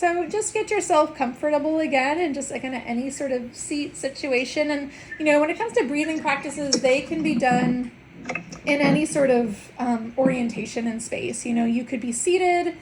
So just get yourself comfortable again in just kind of any sort of seat situation. And, when it comes to breathing practices, they can be done in any sort of orientation in space. You could be seated,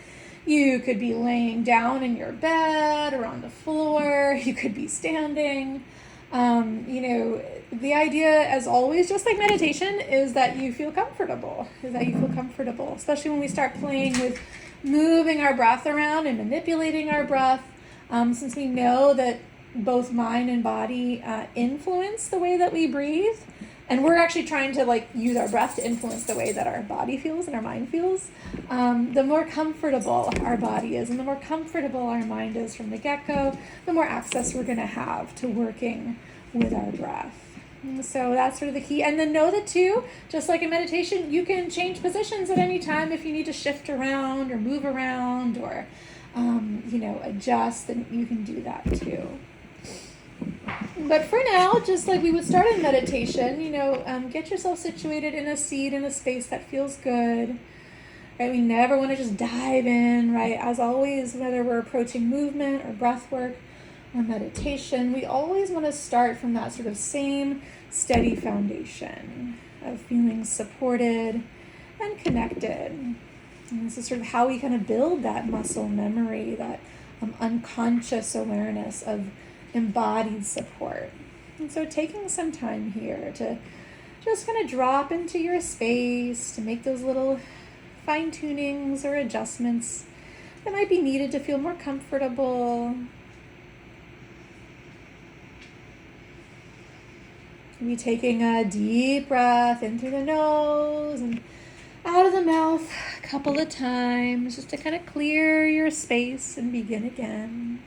you could be laying down in your bed or on the floor, you could be standing. The idea, as always, just like meditation, is that you feel comfortable, especially when we start playing with moving our breath around and manipulating our breath, since we know that both mind and body influence the way that we breathe. And we're actually trying to use our breath to influence the way that our body feels and our mind feels. The more comfortable our body is and the more comfortable our mind is from the get-go, the more access we're going to have to working with our breath. And so that's sort of the key. And then know that too, just like in meditation, you can change positions at any time if you need to shift around or move around or, adjust, then you can do that too. But for now, just like we would start in meditation, get yourself situated in a seat, in a space that feels good. Right? We never want to just dive in, right? As always, whether we're approaching movement or breath work or meditation, we always want to start from that sort of same steady foundation of feeling supported and connected. And this is sort of how we kind of build that muscle memory, that unconscious awareness of embodied support. And so taking some time here to just kind of drop into your space, to make those little fine-tunings or adjustments that might be needed to feel more comfortable. Maybe taking a deep breath in through the nose and out of the mouth a couple of times, just to kind of clear your space and begin again.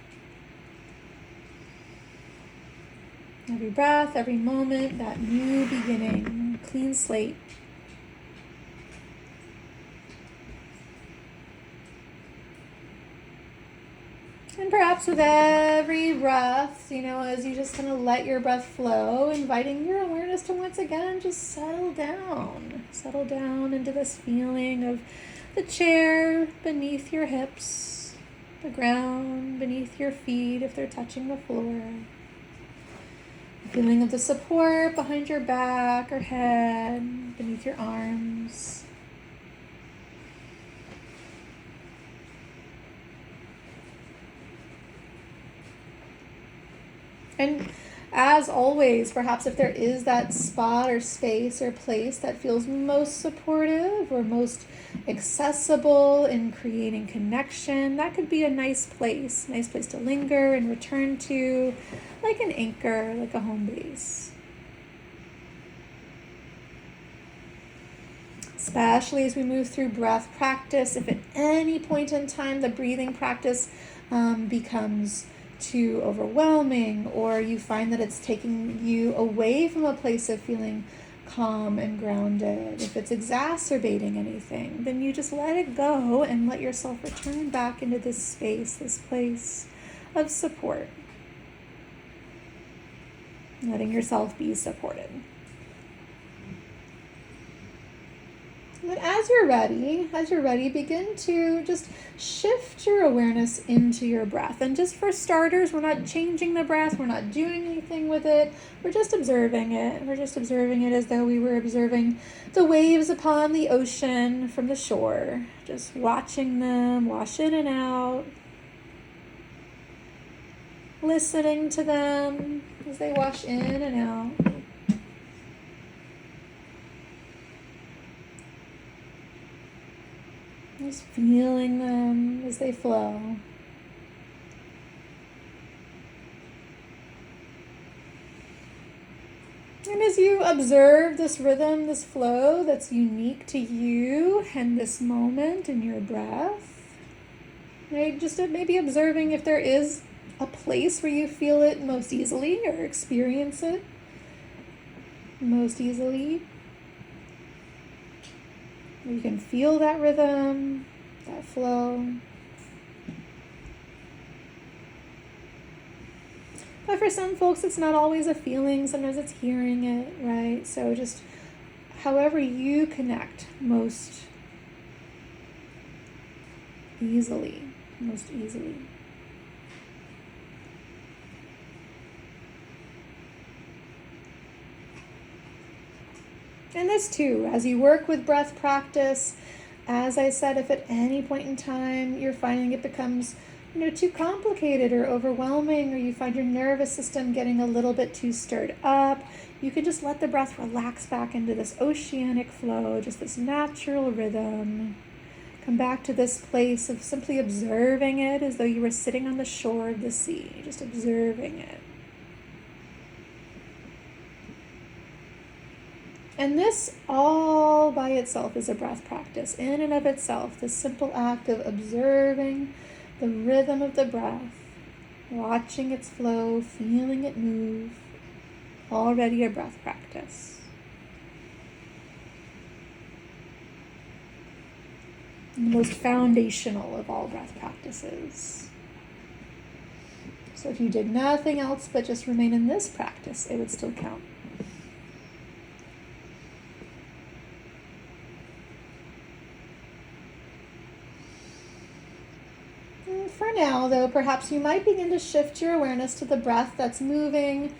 Every breath, every moment, that new beginning, clean slate. And perhaps with every breath, as you just kind of let your breath flow, inviting your awareness to once again just settle down. Settle down into this feeling of the chair beneath your hips, the ground beneath your feet if they're touching the floor. Feeling of the support behind your back or head, beneath your arms. And as always, perhaps if there is that spot or space or place that feels most supportive or most accessible in creating connection, that could be a nice place to linger and return to, like an anchor, like a home base. Especially as we move through breath practice, if at any point in time the breathing practice becomes too overwhelming, or you find that it's taking you away from a place of feeling calm and grounded, if it's exacerbating anything, then you just let it go and let yourself return back into this space, this place of support. Letting yourself be supported. But as you're ready, begin to just shift your awareness into your breath. And just for starters, we're not changing the breath. We're not doing anything with it. We're just observing it. We're just observing it as though we were observing the waves upon the ocean from the shore. Just watching them wash in and out. Listening to them as they wash in and out. Just feeling them as they flow. And as you observe this rhythm, this flow that's unique to you and this moment in your breath, right? Just maybe observing if there is a place where you feel it most easily or experience it most easily. You can feel that rhythm, that flow. But for some folks, it's not always a feeling. Sometimes it's hearing it, right? So just however you connect most easily. And this too, as you work with breath practice, as I said, if at any point in time you're finding it becomes too complicated or overwhelming, or you find your nervous system getting a little bit too stirred up, you can just let the breath relax back into this oceanic flow, just this natural rhythm. Come back to this place of simply observing it as though you were sitting on the shore of the sea, just observing it. And this all by itself is a breath practice. In and of itself, the simple act of observing the rhythm of the breath, watching its flow, feeling it move, already a breath practice. The most foundational of all breath practices. So if you did nothing else but just remain in this practice, it would still count. For now, though, perhaps you might begin to shift your awareness to the breath that's moving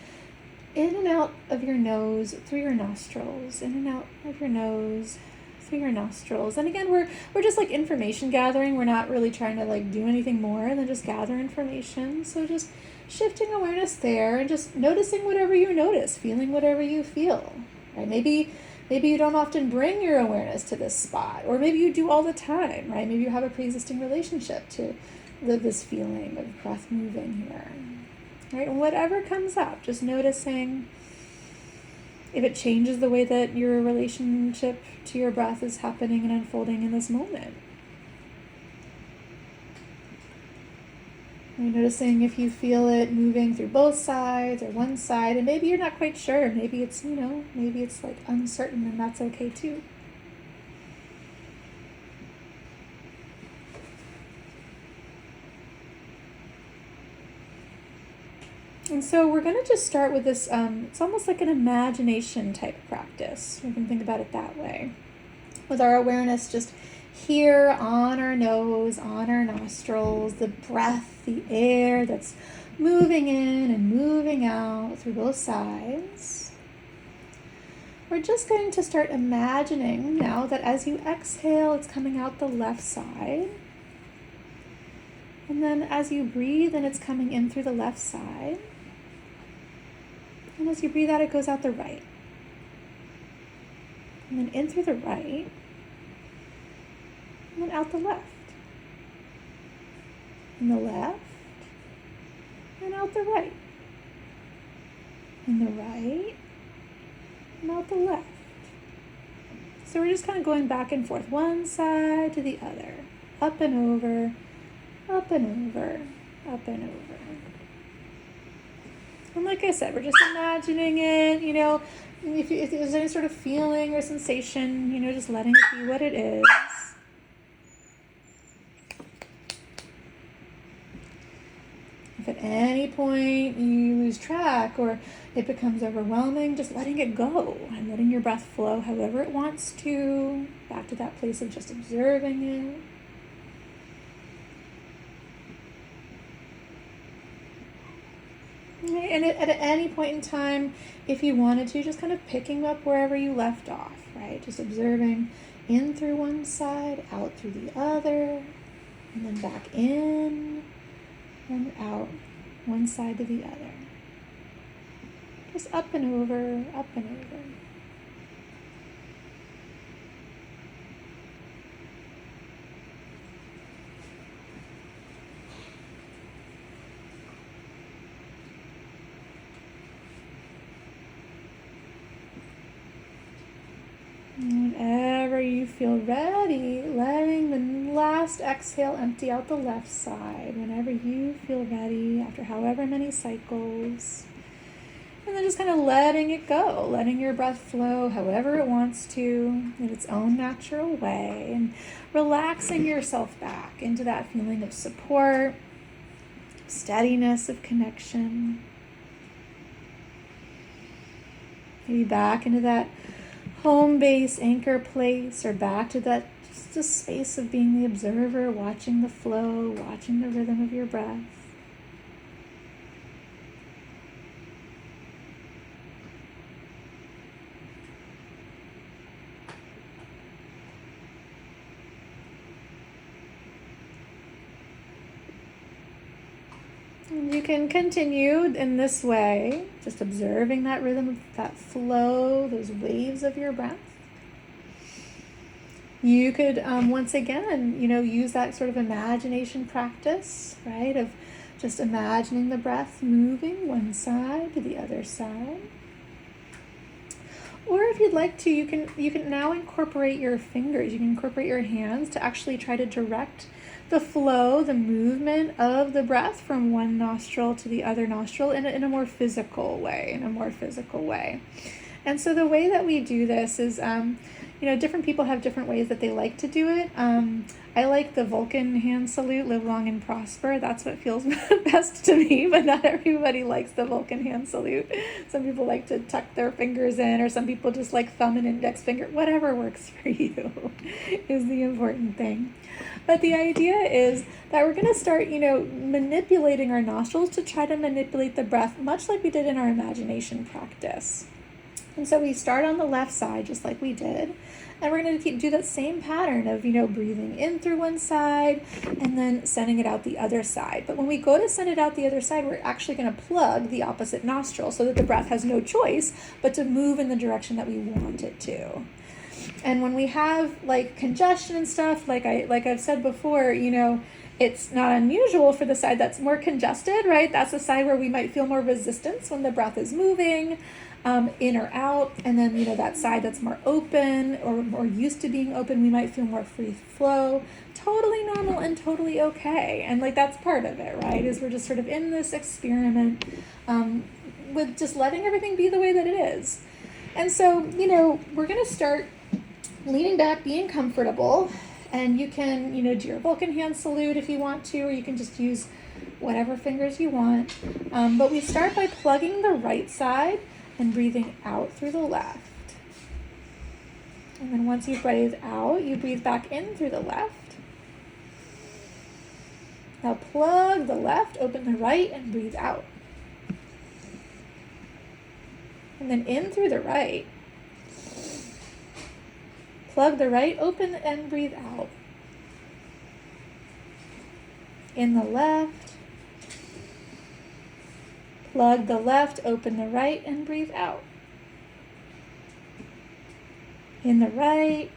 in and out of your nose, through your nostrils, in and out of your nose, through your nostrils. And again, we're just like information gathering. We're not really trying to like do anything more than just gather information. So just shifting awareness there and just noticing whatever you notice, feeling whatever you feel, right? Maybe you don't often bring your awareness to this spot, or maybe you do all the time, right? Maybe you have a pre-existing relationship to this feeling of breath moving here, right? Whatever comes up, just noticing if it changes the way that your relationship to your breath is happening and unfolding in this moment. You're noticing if you feel it moving through both sides or one side, and maybe you're not quite sure. Maybe it's, maybe it's like uncertain, and that's okay too. And so we're going to just start with this, it's almost like an imagination type practice. We can think about it that way. With our awareness just here on our nose, on our nostrils, the breath, the air that's moving in and moving out through both sides. We're just going to start imagining now that as you exhale, it's coming out the left side. And then as you breathe in, it's coming in through the left side. And as you breathe out, it goes out the right. And then in through the right. And then out the left. And the left. And out the right. And the right. And out the left. So we're just kind of going back and forth, one side to the other. Up and over. Up and over. Up and over. And like I said, we're just imagining it, if there's any sort of feeling or sensation, just letting it be what it is. If at any point you lose track or it becomes overwhelming, just letting it go and letting your breath flow however it wants to, back to that place of just observing it. And at any point in time, if you wanted to, just kind of picking up wherever you left off, right? Just observing in through one side, out through the other, and then back in and out, one side to the other. Just up and over, up and over. Whenever you feel ready, letting the last exhale empty out the left side. Whenever you feel ready, after however many cycles. And then just kind of letting it go, letting your breath flow however it wants to in its own natural way. And relaxing yourself back into that feeling of support, steadiness, of connection. Maybe back into that home base, anchor place, or back to that just a space of being the observer, watching the flow, watching the rhythm of your breath. And you can continue in this way, just observing that rhythm, that flow, those waves of your breath. You could, once again, use that sort of imagination practice, right, of just imagining the breath moving one side to the other side. Or if you'd like to, you can now incorporate your fingers. You can incorporate your hands to actually try to direct the flow, the movement of the breath from one nostril to the other nostril in a more physical way, And so the way that we do this is, different people have different ways that they like to do it. I like the Vulcan hand salute, live long and prosper. That's what feels best to me, but not everybody likes the Vulcan hand salute. Some people like to tuck their fingers in, or some people just like thumb and index finger. Whatever works for you is the important thing. But the idea is that we're going to start, manipulating our nostrils to try to manipulate the breath, much like we did in our imagination practice. And so we start on the left side, just like we did. And we're going to do that same pattern of, breathing in through one side and then sending it out the other side. But when we go to send it out the other side, we're actually going to plug the opposite nostril so that the breath has no choice but to move in the direction that we want it to. And when we have like congestion and stuff, like I've said before, it's not unusual for the side that's more congested, right? That's the side where we might feel more resistance when the breath is moving. In or out, and then that side that's more open or more used to being open, we might feel more free flow. Totally normal and totally okay. And that's part of it, right? Is we're just sort of in this experiment with just letting everything be the way that it is. And so we're gonna start leaning back, being comfortable, and you can do your Vulcan hand salute if you want to, or you can just use whatever fingers you want. But we start by plugging the right side and breathing out through the left. And then once you breathe out, you breathe back in through the left. Now plug the left, open the right, and breathe out. And then in through the right. Plug the right, open, and breathe out. In the left. Plug the left, open the right, and breathe out. In the right.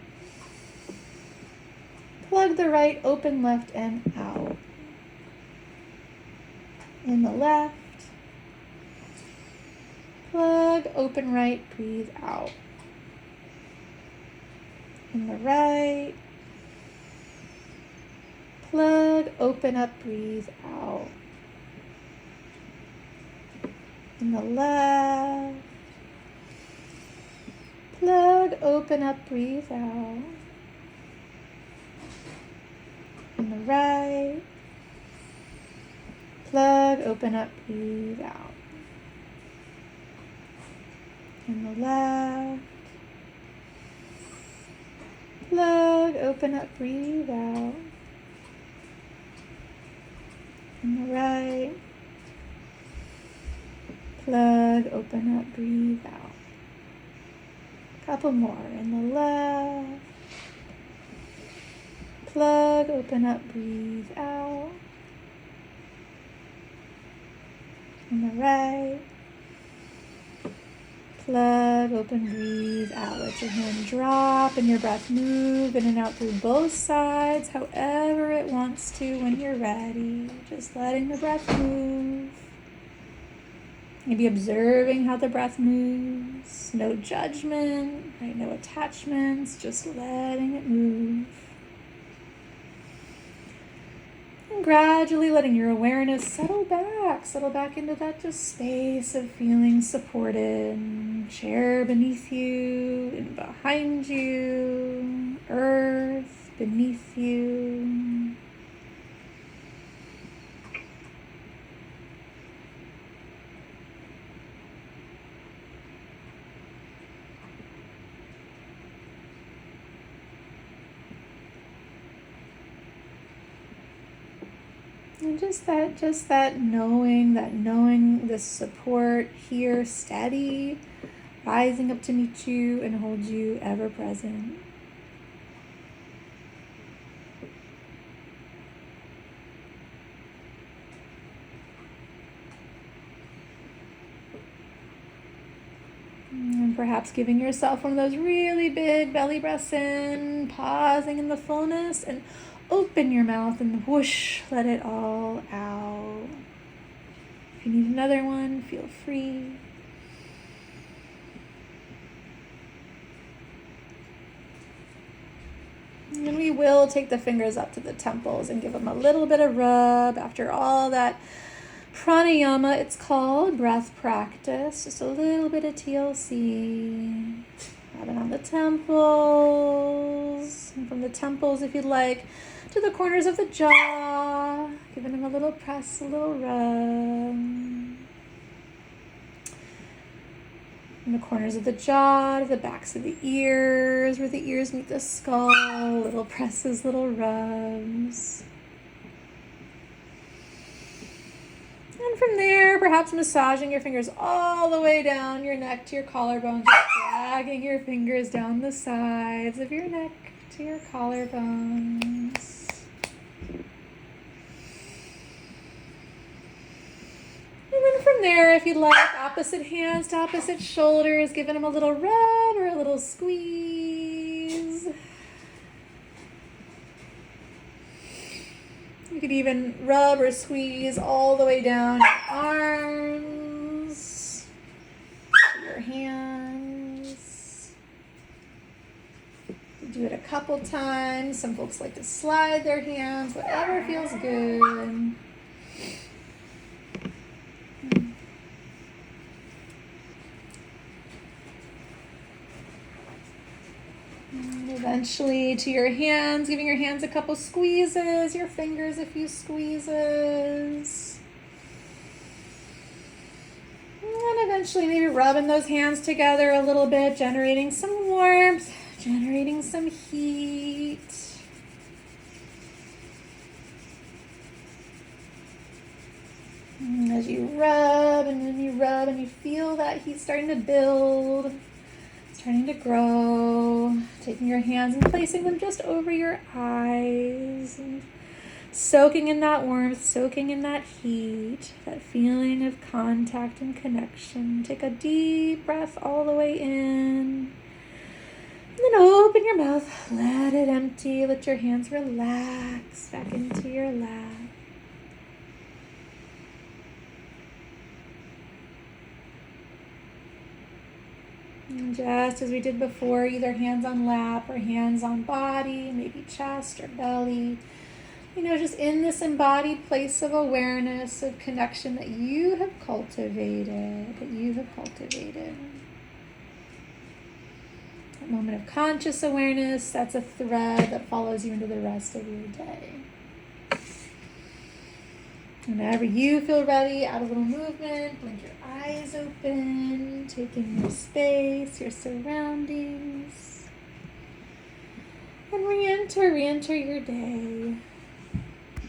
Plug the right, open left, and out. In the left. Plug, open right, breathe out. In the right. Plug, open up, breathe out. In the left. Plug, open up, breathe out. In the right. Plug, open up, breathe out. In the left. Plug, open up, breathe out. In the right. Plug, open up, breathe out. Couple more. In the left. Plug, open up, breathe out. In the right. Plug, open, breathe out. Let your hand drop and your breath move in and out through both sides, however it wants to when you're ready. Just letting the breath move. Maybe observing how the breath moves. No judgment, right? No attachments, just letting it move. And gradually letting your awareness settle back into that just space of feeling supported. Chair beneath you and behind you, earth beneath you. And just that knowing this support here, steady, rising up to meet you and hold you ever present. perhaps giving yourself one of those really big belly breaths in, pausing in the fullness, and open your mouth and whoosh, let it all out. If you need another one, feel free. And we will take the fingers up to the temples and give them a little bit of rub after all that pranayama, it's called, breath practice. Just a little bit of TLC. Rub it on the temples. And from the temples, if you'd like, to the corners of the jaw. Giving them a little press, a little rub. From the corners of the jaw to the backs of the ears, where the ears meet the skull. Little presses, little rubs. And from there, perhaps massaging your fingers all the way down your neck to your collarbones, dragging your fingers down the sides of your neck to your collarbones. And then from there, if you'd like, opposite hands to opposite shoulders, giving them a little rub or a little squeeze. You could even rub or squeeze all the way down your arms, your hands. You do it a couple times. Some folks like to slide their hands, whatever feels good. Eventually to your hands, giving your hands a couple squeezes, your fingers a few squeezes. And eventually maybe rubbing those hands together a little bit, generating some warmth, generating some heat. And as you rub and then you rub and you feel that heat starting to build, starting to grow, taking your hands and placing them just over your eyes, and soaking in that warmth, soaking in that heat, that feeling of contact and connection. Take a deep breath all the way in, and then open your mouth, let it empty, let your hands relax back into your lap. And just as we did before, either hands on lap or hands on body, maybe chest or belly. Just in this embodied place of awareness, of connection that you have cultivated, That moment of conscious awareness, that's a thread that follows you into the rest of your day. Whenever you feel ready, add a little movement, blink your eyes open, take in your space, your surroundings, and re-enter your day.